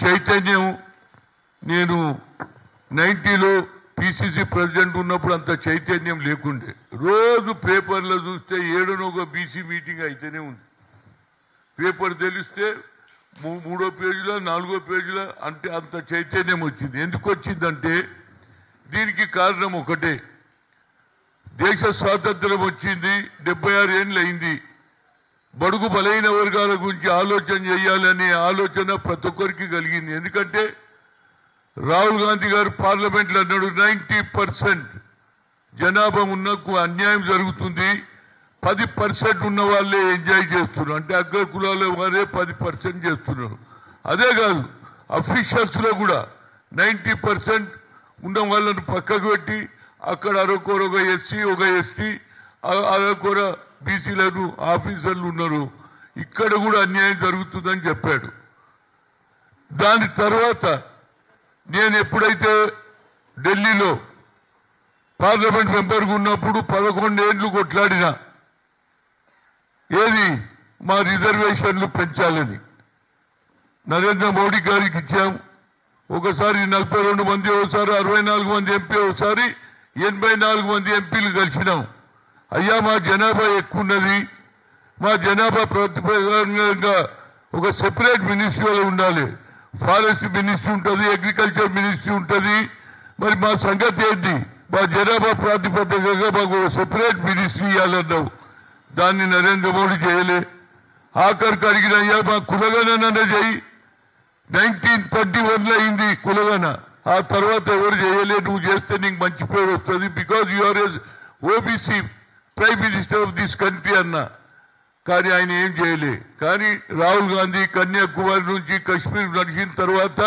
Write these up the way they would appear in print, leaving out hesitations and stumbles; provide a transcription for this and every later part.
చైతన్యం నేను 90లో PCC president ఉన్నప్పుడు అంత చైతన్యం లేకుండే. రోజు పేపర్లో చూస్తే ఏడనో ఒక బీసీ మీటింగ్ అయితేనే ఉంది. పేపర్ తెలిస్తే 3వ పేజీలో 4వ పేజీలో అంటే అంత చైతన్యం వచ్చింది. ఎందుకు వచ్చిందంటే దీనికి కారణం ఒకటే, దేశ స్వాతంత్రం వచ్చింది 76 ఏళ్ళు అయింది. బడుగు బలైన వర్గాల గురించి ఆలోచన చేయాలనే ఆలోచన ప్రతి ఒక్కరికి కలిగింది. ఎందుకంటే రాహుల్ గాంధీ గారు పార్లమెంట్లో అన్నాడు 90% జనాభా ఉన్నకు అన్యాయం జరుగుతుంది, 10% ఉన్న వాళ్ళే ఎంజాయ్ చేస్తున్నారు. అంటే అగ్ర కులాల వారే 10% చేస్తున్నారు. అదే కాదు, అఫీషియల్స్ లో కూడా 90% ఉన్న వాళ్ళను పక్కకు పెట్టి అక్కడ అరకొర ఒక ఎస్సీ ఒక ఎస్టీ అరకొర బీసీలను ఆఫీసర్లు ఉన్నారు. ఇక్కడ కూడా అన్యాయం జరుగుతుందని చెప్పాడు. దాని తర్వాత నేను ఎప్పుడైతే ఢిల్లీలో పార్లమెంట్ మెంబర్గా ఉన్నప్పుడు 11 ఏళ్లు కొట్లాడినా ఏది మా రిజర్వేషన్లు పెంచాలని నరేంద్ర మోడీ గారికి ఇచ్చాం. ఒకసారి 42 మంది, ఒకసారి 64 మంది ఎంపీ, ఒకసారి 84 మంది ఎంపీలు కలిసినాం. అయ్యా మా జనాభా ఎక్కువ ఉన్నది, మా జనాభా ప్రతిపాదనగా ఒక సెపరేట్ మినిస్ట్రీ ఉండాలి. ఫారెస్ట్ మినిస్ట్రీ ఉంటుంది, అగ్రికల్చర్ మినిస్ట్రీ ఉంటుంది. మరి మా సంగతి ఏంటి? మా జనాభా ప్రాతిపదికగా మాకు సెపరేట్ మినిస్ట్రీ ఇవ్వాలన్నావు. దాన్ని నరేంద్ర మోడీ చేయలే. ఆఖరికి అడిగిన అయ్యా మా కులగణన చేయి. 1931లో అయింది కులగణ. ఆ తర్వాత ఎవరు చేయలే. నువ్వు చేస్తే నీకు మంచి పేరు వస్తుంది, because you are OBC prime minister of this country అన్నా. కానీ ఆయన ఏం చేయలే. కానీ రాహుల్ గాంధీ కన్యాకుమారి నుంచి కశ్మీర్ నడిచిన తర్వాత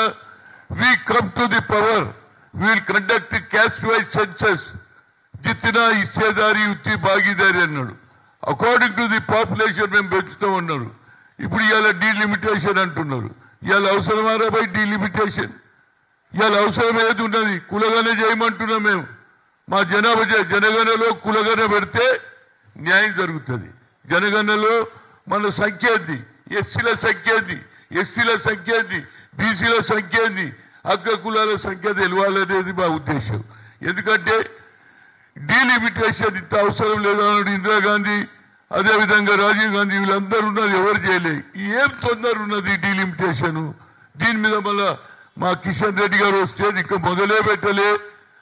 we come to the power, we'll conduct caste wise census, జిత్నా హిస్సేదారీ ఉత్తి భాగీదారీ అన్నాడు. అకార్డింగ్ టు ది పాపులేషన్ మేము పెంచుతాం అన్నారు. ఇప్పుడు ఇవాళ డీలిమిటేషన్ అంటున్నారు. ఇవాళ అవసరమారా బై డీలిమిటేషన్? ఇవాళ అవసరం ఏది ఉన్నది? కులగణ చేయమంటున్నాం మేము. మా జనగణలో కులగణ పెడితే న్యాయం జరుగుతుంది. జనగణలో మన సంఖ్య ఏంది, ఎస్సీల సంఖ్య ఏంది, ఎస్టీల సంఖ్య ఏంది, బీసీల సంఖ్య ఏంది, అగ్ర కులాల సంఖ్య తెలవాలనేది మా ఉద్దేశం. ఎందుకంటే డీలిమిటేషన్ ఇంత అవసరం లేదన్నాడు ఇందిరాగాంధీ, అదేవిధంగా రాజీవ్ గాంధీ, వీళ్ళందరూ ఉన్నారు, ఎవరు చేయలే. ఏం తొందర ఉన్నది డీలిమిటేషన్? దీని మీద మళ్ళా మా కిషన్ రెడ్డి గారు వస్తే ఇంకా మొదలే పెట్టలే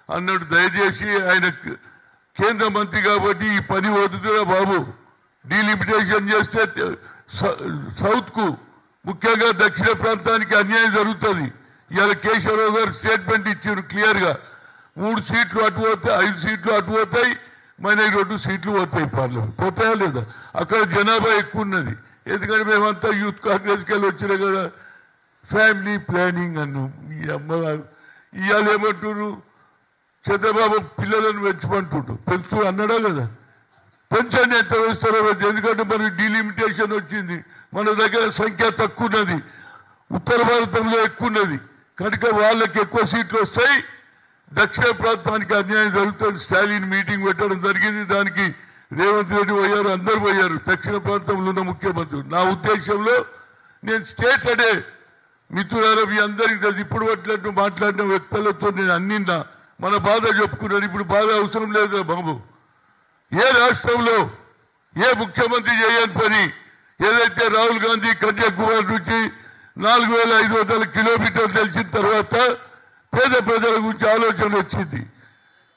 అన్నాడు. దయచేసి ఆయన కేంద్ర మంత్రి కాబట్టి ఈ పని వద్దురా బాబు. డీలిమిటేషన్ చేస్తే సౌత్ కు ముఖ్యంగా దక్షిణ ప్రాంతానికి అన్యాయం జరుగుతుంది. ఇవాళ కేశవరావు గారు స్టేట్మెంట్ ఇచ్చారు క్లియర్ గా. 3 సీట్లు అటు పోతాయి, 5 సీట్లు అటు పోతాయి, మన 2 సీట్లు పోతాయి పార్లమెంట్. పోతాయా లేదా? అక్కడ జనాభా ఎక్కువ ఉన్నది. ఎందుకంటే మేమంతా యూత్ కాంగ్రెస్కి వెళ్ళి వచ్చినా కదా. ఫ్యామిలీ ప్లానింగ్ అన్నాం. ఈ అమ్మ ఇవాళ ఏమంటున్నారు? చంద్రబాబు పిల్లలను పెంచమంటుండ్రు. పెంచు అన్నాడా లేదా? పెన్షన్ ఎంత వేస్తారో. ఎందుకంటే మనకి డీలిమిటేషన్ వచ్చింది. మన దగ్గర సంఖ్య తక్కువ ఉన్నది, ఉత్తర భారతంలో ఎక్కువ ఉన్నది కనుక వాళ్ళకి ఎక్కువ సీట్లు వస్తాయి, దక్షిణ ప్రాంతానికి అన్యాయం జరుగుతుంది. స్టాలిన్ మీటింగ్ పెట్టడం జరిగింది. దానికి రేవంత్ రెడ్డి పోయారు, అందరు పోయారు, దక్షిణ ప్రాంతంలో ఉన్న ముఖ్యమంత్రి. నా ఉద్దేశంలో నేను స్టేట్ అడే మిత్రులారా మీ అందరికీ తెలుసు. ఇప్పుడు పట్టినట్టు మాట్లాడిన వ్యక్తులతో నేను అన్నిన్నా మన బాధ చెప్పుకున్నాను. ఇప్పుడు బాధ అవసరం లేదు బాబు. ఏ రాష్ట్రంలో ఏ ముఖ్యమంత్రి చేయని పని ఏదైతే రాహుల్ గాంధీ కన్యాకుమారి నుంచి 4500 కిలోమీటర్లు తెలిసిన తర్వాత పేద ప్రజల గురించి ఆలోచన వచ్చింది.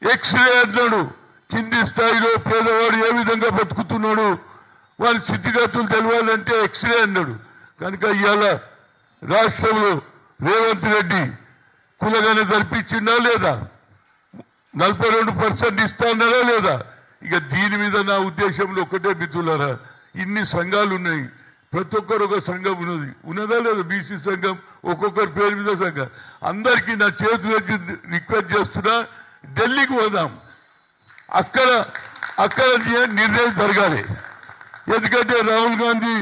ఎక్స్రే అన్నాడు. కింది స్థాయిలో పేదవాడు ఏ విధంగా బతుకుతున్నాడు, వారి స్థితిగతులు తెలవాలంటే ఎక్స్రే అన్నాడు. కనుక ఇవాళ రాష్ట్రంలో రేవంత్ రెడ్డి కులగణ జరిపించిందా లేదా? 42% ఇస్తాన్నారా లేదా? ఇక దీని మీద నా ఉద్దేశంలో ఒకటే మిత్రులారా, ఇన్ని సంఘాలు ఉన్నాయి, ప్రతి ఒక్కరు ఒక సంఘం ఉన్నదా లేదా? బీసీ సంఘం, ఒక్కొక్కరి పేరు మీద సంఘం. అందరికీ నా చేతులు రిక్వెస్ట్ చేస్తున్నా, ఢిల్లీకి పోదాం. అక్కడ నిర్ణయం జరగాలి. ఎందుకంటే రాహుల్ గాంధీ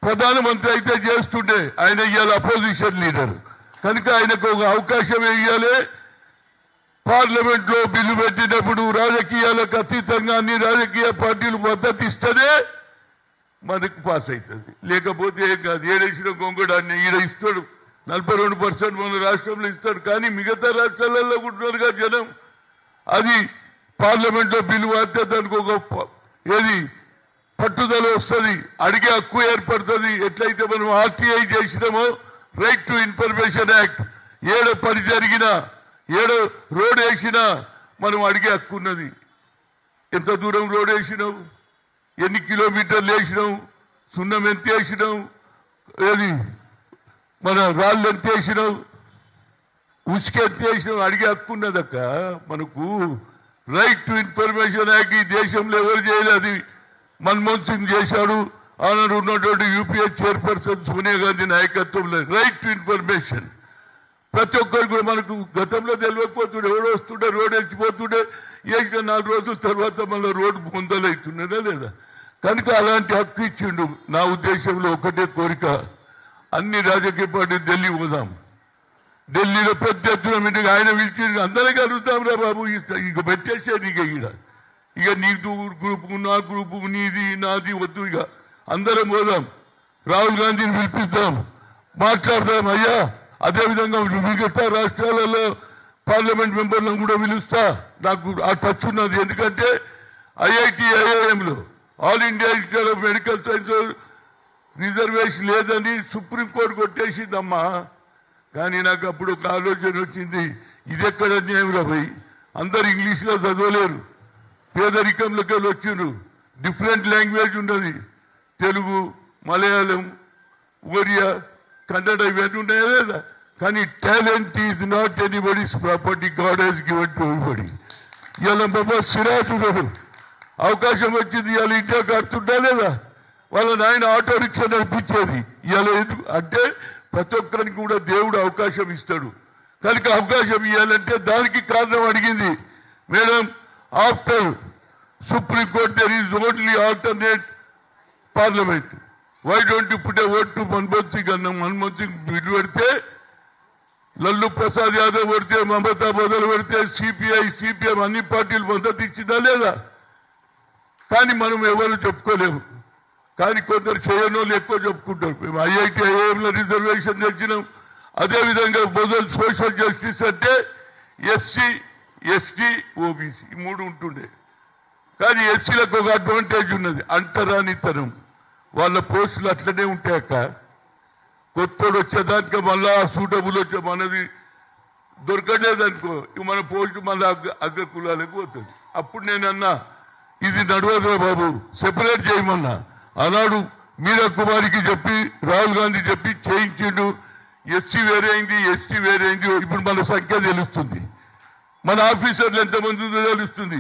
ప్రధానమంత్రి అయితే చేస్తుంటే ఆయన ఇవాళ అపోజిషన్ లీడర్ కనుక ఆయనకు ఒక అవకాశం ఇవ్వాలి. పార్లమెంట్ లో బిల్లు పెట్టినప్పుడు రాజకీయాలకు అతీతంగా అన్ని రాజకీయ పార్టీలు మద్దతు ఇస్తేనే మనకు పాస్ అవుతుంది. లేకపోతే ఏం కాదు. ఏడేసిన గొంగడాన్ని ఈడ ఇస్తాడు, 42% మన రాష్ట్రంలో ఇస్తారు. కానీ మిగతా రాష్ట్రాలలో ఉంటున్నారుగా జనం. అది పార్లమెంట్ లో బిల్లు వాడితే దానికి ఒక ఏది పట్టుదల వస్తుంది, అడిగే హక్కు ఏర్పడుతుంది. ఎట్లయితే మనం ఆర్టీఐ చేసినామో, రైట్ టు ఇన్ఫర్మేషన్ యాక్ట్, ఏడో పని జరిగినా ఏడో రోడ్ వేసినా మనం అడిగే హక్కు ఉన్నది. ఎంత దూరం రోడ్ వేసినావు, ఎన్ని కిలోమీటర్లు వేసినావు, సున్నం ఎంత వేసినావు, ఏది మన రాళ్ళు ఎంత వేసినావు, ఉసుక ఎంత వేసినావు అడిగే హక్కు ఉన్నదక్క మనకు. రైట్ టు ఇన్ఫర్మేషన్ యాక్ట్ ఈ దేశంలో ఎవరు చేయలేదు. మన్మోహన్ సింగ్ చేశాడు, ఆనాడు ఉన్నటువంటి యూపీఏ చైర్పర్సన్ సోనియా గాంధీ నాయకత్వంలో రైట్ టు ఇన్ఫర్మేషన్. ప్రతి ఒక్కరు కూడా మనకు గతంలో తెలియకపోతుండే, ఎవరు వస్తుండే రోడ్ ఎక్కిపోతుండే, వేసిన 4 రోజుల తర్వాత మళ్ళీ రోడ్డు ముందలవుతుండేనా లేదా. కనుక అలాంటి హక్కు ఇచ్చిండు. నా ఉద్దేశంలో ఒకటే కోరిక, అన్ని రాజకీయ పార్టీలు ఢిల్లీ పోదాం. ఢిల్లీలో పెద్ద ఎత్తున మీటింగ్ ఆయన పిలిచి అందరికీ అడుగుతాం రా బాబు, ఇక పెట్టేసేది ఇక నీ గ్రూపు నా గ్రూపు నీది నాది వద్దు, ఇక అందరం పోదాం. రాహుల్ గాంధీని పిలిపిద్దాం, మాట్లాడదాం. అయ్యా అదేవిధంగా మిగతా రాష్ట్రాలలో పార్లమెంట్ మెంబర్లను కూడా పిలుస్తా. నాకు ఆ టచ్ ఉన్నది. ఎందుకంటే ఐఐటి ఐఐఎంలో all India institute of medical science reservation లేదని సుప్రీంకోర్టు కొట్టేసిందమ్మా. కానీ నాకు అప్పుడు ఒక ఆలోచన వచ్చింది, ఇది ఎక్కడ అన్యాయం రా భయ్, అందరు ఇంగ్లీష్లో చదవలేరు, పేదరికంలోకి వచ్చిండ్రు, డిఫరెంట్ లాంగ్వేజ్ ఉన్నది, తెలుగు, మలయాళం, ఒరియా, కన్నడ ఇవన్నీ ఉన్నాయా లేదా. కానీ talent is not anybody's property, God has given to everybody. ఇవాళ మొహమ్మద్ సిరాజ్ ఉన్నాడు, అవకాశం వచ్చింది, ఇవాళ ఇండియాకి ఆడుతుంటా లేదా. వాళ్ళ నాయన ఆటో రిక్షా నడిపించేది. ఇవాళ ఎందుకు అంటే ప్రతి ఒక్కరికి కూడా దేవుడు అవకాశం ఇస్తాడు. కనుక అవకాశం ఇవ్వాలంటే దానికి కారణం అడిగింది madam. After Supreme Court there is only alternate parliament. Why don't you put a vote to Manmohan Singh అన్నాం. మన్మోహన్ సింగ్ బిల్లు పెడితే, లల్లు ప్రసాద్ యాదవ్ పెడితే, మమతా మొదలు పెడితే, సిపిఎం అన్ని పార్టీలు మద్దతు ఇచ్చిందా లేదా. కానీ మనం ఎవరు చెప్పుకోలేము. కానీ కొందరు చేయనోళ్ళు ఎక్కువ చెప్పుకుంటారు. మేము ఐఐటి ఐఐఎంలో రిజర్వేషన్ తెచ్చినాం. అదేవిధంగా మొదలు సోషల్ జస్టిస్ అంటే ఎస్సీ ఎస్టీ ఓబీసీ ఈ 3 ఉంటుండే. కానీ ఎస్సీలకు ఒక అడ్వాంటేజ్ ఉన్నది, అంటరానితనం. వాళ్ళ పోస్టులు అట్లనే ఉంటాయక్క. కొత్తడు వచ్చేదానికి మళ్ళా సూటబుల్ వచ్చే మనది దొరకలేదనుకో, మన పోస్టు మళ్ళీ అగ్ర కులాలకు పోతుంది. అప్పుడు నేనన్నా ఇది నడవదురా బాబు, సెపరేట్ చేయమన్నా. ఆనాడు మీరా కుమారికి చెప్పి, రాహుల్ గాంధీ చెప్పి చేయించిండు. ఎస్సీ వేరే అయింది, ఎస్టీ వేరే అయింది. ఇప్పుడు మన సంఖ్య తెలుస్తుంది, మన ఆఫీసర్లు ఎంతమంది ఉందో తెలుస్తుంది.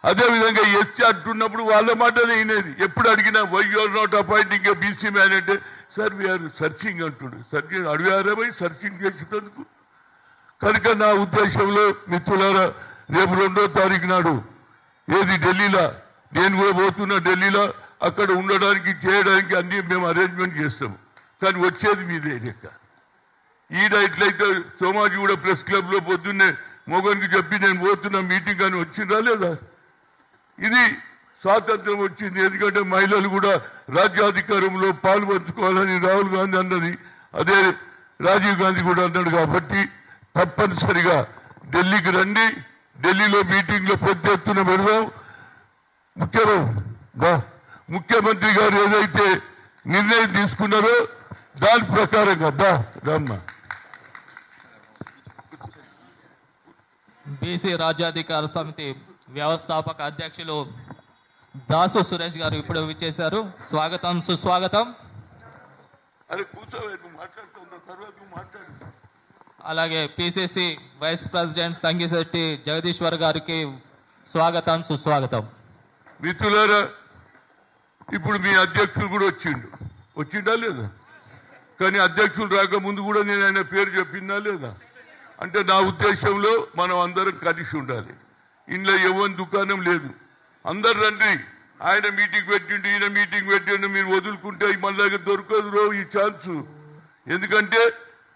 అదేవిధంగా ఎస్సీ అంటున్నప్పుడు వాళ్ళ మాటనే వినేది. ఎప్పుడు అడిగినా why you are not appointing a BC man అంటే, సార్ వీఆర్ సర్చింగ్ అంటుడు. సర్చింగ్ అడిగారా పోయి సర్చింగ్ చేసేందుకు. కనుక నా ఉద్దేశంలో మిత్రులారా, రేపు 2వ తారీఖు నాడు ఏది ఢిల్లీలో, నేను కూడా పోతున్నా ఢిల్లీలో, అక్కడ ఉండడానికి చేయడానికి అన్ని మేము అరేంజ్మెంట్ చేస్తాము. కానీ వచ్చేది మీదే లెక్క. ఈడ ఇట్లయితే సోమాజీ కూడా ప్రెస్ క్లబ్ లో పొద్దున్నే మోగన్కి చెప్పి నేను పోతున్నా మీటింగ్ అని వచ్చిందా లేదా. ఇది స్వాతంత్రం వచ్చింది. ఎందుకంటే మహిళలు కూడా రాజ్యాధికారంలో పాల్పంచుకోవాలని రాహుల్ గాంధీ అన్నది, అదే రాజీవ్ గాంధీ కూడా అన్నాడు. కాబట్టి తప్పనిసరిగా ఢిల్లీకి రండి. ఢిల్లీలో మీటింగ్ లో పెద్ద ఎత్తున పెడదాం. ముఖ్యమంత్రి గారు ఏదైతే నిర్ణయం తీసుకున్నారో దాని ప్రకారంగా దమ్మా. బీసీ రాజ్యాధికార సమితి వ్యవస్థాపక అధ్యక్షులు దాసు సురేష్ గారు ఇప్పుడు విచ్చేశారు. స్వాగతం, సుస్వాగతం. అలాగే PCC vice president Sangishetti Jagadishwar గారికి స్వాగతం, సుస్వాగతం. మిత్రులారా, ఇప్పుడు మీ అధ్యక్షులు కూడా వచ్చిండా లేదా. కానీ అధ్యక్షులు రాకముందు కూడా నేను ఆయన పేరు చెప్పిందా లేదా. అంటే నా ఉద్దేశంలో మనం అందరం కలిసి ఉండాలి. ఇంట్లో ఎవరి దుకాణం లేదు, అందరు రండి. ఆయన మీటింగ్ పెట్టిండు, ఈయన మీటింగ్ పెట్టిండు, మీరు వదులుకుంటే మళ్ళీ దొరకదు ఈ ఛాన్స్. ఎందుకంటే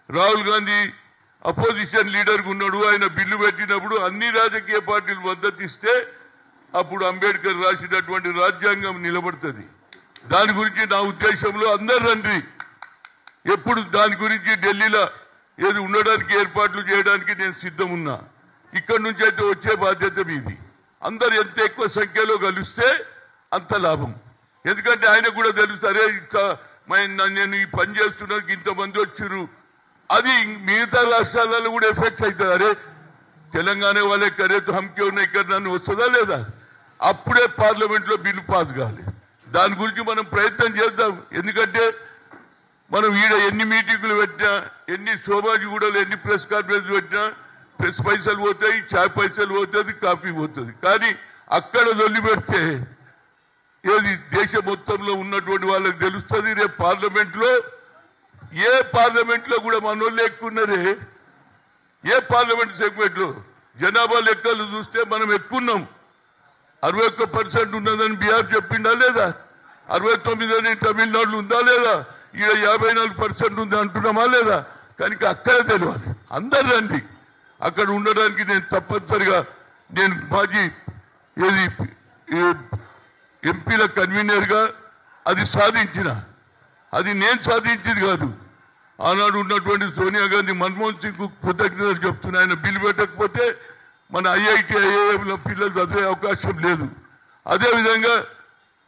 రాహుల్ గాంధీ అపోజిషన్ లీడర్గా ఉన్నాడు. ఆయన బిల్లు పెట్టినప్పుడు అన్ని రాజకీయ పార్టీలు మద్దతు ఇస్తే అప్పుడు అంబేద్కర్ రాసినటువంటి రాజ్యాంగం నిలబడుతుంది. దాని గురించి నా ఉద్దేశంలో అందరు రండి. ఎప్పుడు దాని గురించి ఢిల్లీలో ఏది ఉండడానికి ఏర్పాట్లు చేయడానికి నేను సిద్ధం ఉన్నా. ఇక్కడి నుంచి అయితే వచ్చే బాధ్యత మీది. అందరు ఎంత ఎక్కువ సంఖ్యలో కలిస్తే అంత లాభం. ఎందుకంటే ఆయనకు కూడా తెలుస్తారే నేను ఈ పని చేస్తున్నందుకు ఇంతమంది వచ్చారు. అది మిగతా రాష్ట్రాలలో కూడా ఎఫెక్ట్ అవుతుంది. అరే తెలంగాణ వాళ్ళే కరే హమ్కే ఉన్నాయి ఇక్కడ నన్ను వస్తుందా లేదా? అప్పుడే పార్లమెంట్ లో బిల్లు పాస్ కావాలి. దాని గురించి మనం ప్రయత్నం చేద్దాం. ఎందుకంటే మనం ఈడ ఎన్ని మీటింగులు పెట్టినా, ఎన్ని సోమాజిగూడలో ఎన్ని ప్రెస్ కాన్ఫరెన్స్ పెట్టినా ప్రెస్ పైసలు పోతాయి, చాయ్ పైసలు పోతుంది, కాఫీ పోతుంది. కానీ అక్కడ వదిలి పెడితే ఏది దేశం మొత్తంలో ఉన్నటువంటి వాళ్ళకి తెలుస్తుంది. రేపు పార్లమెంట్ లో ఏ పార్లమెంట్ లో కూడా మనోళ్ళు ఎక్కున్నారే, ఏ పార్లమెంట్ సెగ్మెంట్ లో జనాభా లెక్కలు చూస్తే మనం ఎక్కున్నాం. 61% ఉన్నదని బీహార్ చెప్పిందా లేదా? 69 అని తమిళనాడులో ఉందా లేదా? ఈడ 54% ఉంది అంటున్నామా లేదా? కనుక అక్కడే తెలియాలి. అందరు రండి. అక్కడ ఉండడానికి నేను తప్పనిసరిగా నేను మాజీ ఏది ఎంపీల కన్వీనర్ గా అది సాధించిన, అది నేను సాధించింది కాదు. ఆనాడు ఉన్నటువంటి సోనియా గాంధీ, మన్మోహన్ సింగ్ కృతజ్ఞతలు చెప్తున్నా. ఆయన బిల్లు పెట్టకపోతే మన ఐఐటి ఐఐఎంలో పిల్లలు చదివే అవకాశం లేదు. అదేవిధంగా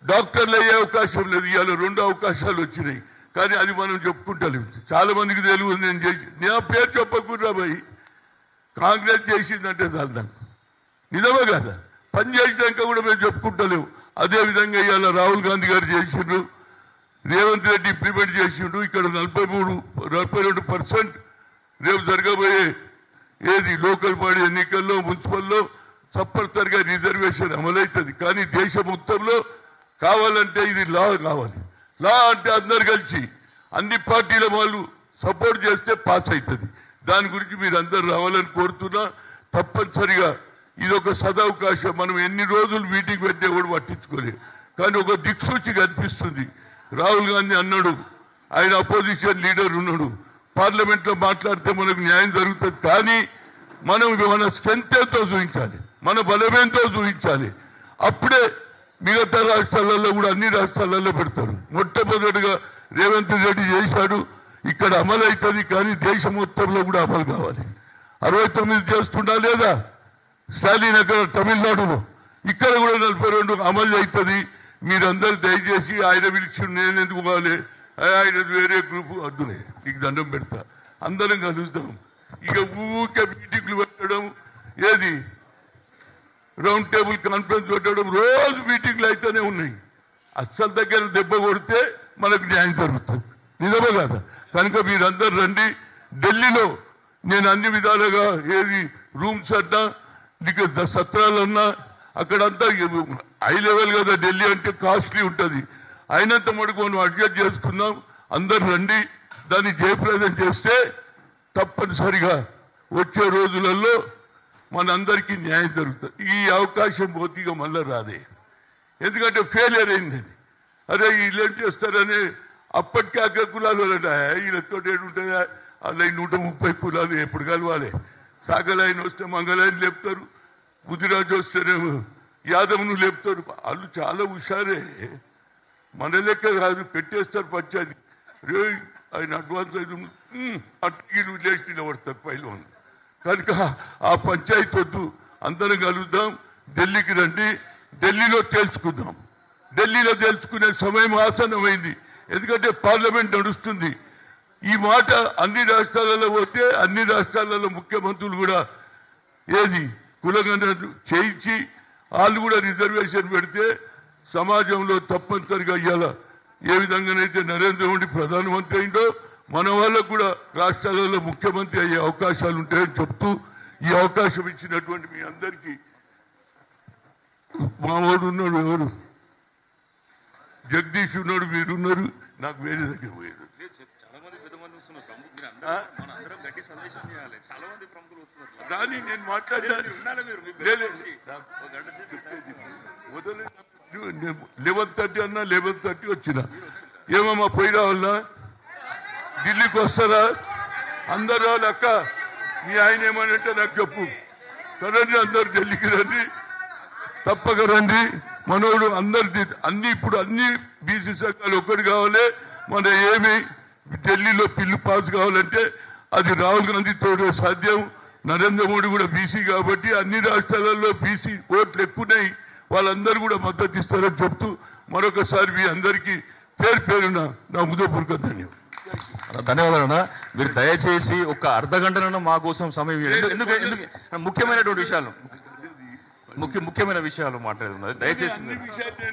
డాక్టర్లు అయ్యే అవకాశం లేదు. ఇవాళ 2 అవకాశాలు వచ్చినాయి. కానీ అది మనం చెప్పుకుంటలేము. చాలా మందికి తెలియదు. నేను చేసి నా పేరు చెప్పకుండా పోయి కాంగ్రెస్ చేసిందంటే చాలు నాకు. నిజమే కదా? పని చేసినాక కూడా మేము చెప్పుకుంటలేము. అదేవిధంగా ఇవాళ రాహుల్ గాంధీ గారు చేసిండ్రు, రేవంత్ రెడ్డి ఇంప్లిమెంట్ చేసిండ్రు. ఇక్కడ 42% రేపు జరగబోయే ఏది లోకల్ బాడీ ఎన్నికల్లో మున్సిపల్లో తప్పనిసరిగా రిజర్వేషన్ అమలవుతుంది. కానీ దేశం మొత్తంలో కావాలంటే ఇది లా కావాలి. లా అంటే అందరు కలిసి అన్ని పార్టీల వాళ్ళు సపోర్ట్ చేస్తే పాస్ అవుతుంది. దాని గురించి మీరు అందరు రావాలని కోరుతున్నా. తప్పనిసరిగా ఇది ఒక సదవకాశం. మనం ఎన్ని రోజులు మీటింగ్ పెట్టే కూడా పట్టించుకోలేదు. కానీ ఒక దిక్సూచి కనిపిస్తుంది. రాహుల్ గాంధీ అన్నాడు, ఆయన అపోజిషన్ లీడర్ ఉన్నాడు, పార్లమెంట్ లో మాట్లాడితే మనకు న్యాయం జరుగుతుంది. కానీ మనం మన స్ట్రెంత్ ఎంతో చూపించాలి, మన బలమేంతో చూపించాలి. అప్పుడే మిగతా రాష్ట్రాలలో కూడా అన్ని రాష్ట్రాలలో పెడతారు. మొట్టమొదటిగా రేవంత్ రెడ్డి చేశాడు, ఇక్కడ అమలు అవుతుంది. కానీ దేశం మొత్తంలో కూడా అమలు కావాలి. 69 చేస్తున్నా లేదా? స్టాలిన్ అక్కడ తమిళనాడులో, ఇక్కడ కూడా 42 అమలు అవుతుంది. మీరందరూ దయచేసి ఆయన పిలిచి నేను ఎందుకు పోవాలి, ఆయన వేరే గ్రూప్ వద్దులే, నీకు దండం పెడతా, అందరం కలుద్దాం. ఇక ఊరికే మీటింగ్లు పెట్టడం, ఏది రౌండ్ టేబుల్ కాన్ఫరెన్స్ పెట్టడం, రోజు మీటింగ్లు అయితేనే ఉన్నాయి. అస్సలు దగ్గర దెబ్బ కొడితే మనకు న్యాయం జరుగుతుంది. నిజమే కదా? కనుక మీరందరూ రండి. ఢిల్లీలో నేను అన్ని విధాలుగా ఏది రూమ్స్ అన్నా, నీకు సత్రాలన్నా అక్కడంతా హై లెవెల్ కదా. ఢిల్లీ అంటే కాస్ట్లీ ఉంటుంది. అయినంత మటుకు మనం అడ్జస్ట్ చేసుకుందాం. అందరు రండి. దాన్ని జయప్రదం చేస్తే తప్పనిసరిగా వచ్చే రోజులలో మనందరికీ న్యాయం జరుగుతుంది. ఈ అవకాశం పోతీగా మళ్ళీ రాదే. ఎందుకంటే ఫెయిలియర్ అయింది. అరే వీళ్ళు ఏం చేస్తారని అప్పటికే అగ్ర కులాలు వీళ్ళతో ఏడుంటాయా? అలా 130 కులాలు ఎప్పుడు కలవాలి? సాగలైన వస్తే మంగళాయన లేపుతారు, బుద్ధిరాజు వస్తేనేమో యాదవ్ను లేపుతారు. వాళ్ళు చాలా హుషారే, మన లెక్క కాదు. పెట్టేస్తారు పంచాయతీ. రే ఆయన అడ్వాన్స్ అట్టిలు లేచి నిలబడతారు పైలో. కనుక ఆ పంచాయతీ వద్దు. అందరం కలుద్దాం. ఢిల్లీకి రండి. ఢిల్లీలో తేల్చుకుందాం. ఢిల్లీలో తేల్చుకునే సమయం ఆసన్నమైంది. ఎందుకంటే పార్లమెంట్ నడుస్తుంది. ఈ మాట అన్ని రాష్ట్రాలలో పోతే అన్ని రాష్ట్రాలలో ముఖ్యమంత్రులు కూడా ఏది కులగణ చేయించి వాళ్ళు కూడా రిజర్వేషన్ పెడితే సమాజంలో తప్పనిసరిగా ఇవ్వాల. ఏ విధంగానైతే నరేంద్ర మోడీ ప్రధానమంత్రి అయిందో మన వాళ్ళకు కూడా రాష్ట్రాలలో ముఖ్యమంత్రి అయ్యే అవకాశాలు ఉంటాయని చెప్తూ ఈ అవకాశం ఇచ్చినటువంటి మీ అందరికీ, మావాడు ఉన్నాడు, ఎవరు జగదీష్ ఉన్నాడు, మీరున్నారు, నాకు వేరే దగ్గర పోయారు. దాన్ని నేను మాట్లాడాను. 11:30 అన్నా 11:30 వచ్చిన. ఏమమ్మా పోయి రావాలా? ఢిల్లీకి వస్తారా? అందరు రావాలి. అక్క మీ ఆయన ఏమనంటే నాకు చెప్పు. కదండి, అందరు ఢిల్లీకి రండి, తప్పక రండి. మనోడు అందరి అన్ని ఇప్పుడు అన్ని బీసీ సంఘాలు ఒక్కటి కావాలి. మన ఏమి ఢిల్లీలో బిల్లు పాస్ కావాలంటే అది రాహుల్ గాంధీతోనే సాధ్యం. నరేంద్ర మోడీ కూడా బీసీ కాబట్టి అన్ని రాష్ట్రాలలో బీసీ ఓట్లు ఎక్కున్నాయి, వాళ్ళందరూ కూడా మద్దతు ఇస్తారని చెప్తూ మరొకసారి మీ అందరికీ పేరు పేరున నా హృదయపూర్వక ధన్యవాదాలు. మీరు దయచేసి ఒక అర్ధ గంటనైనా మా కోసం సమయం ఇవ్వండి. ఎందుకు ముఖ్యమైనటువంటి విషయాలు ముఖ్యమైన విషయాలు మాట్లాడుతున్నారు. దయచేసి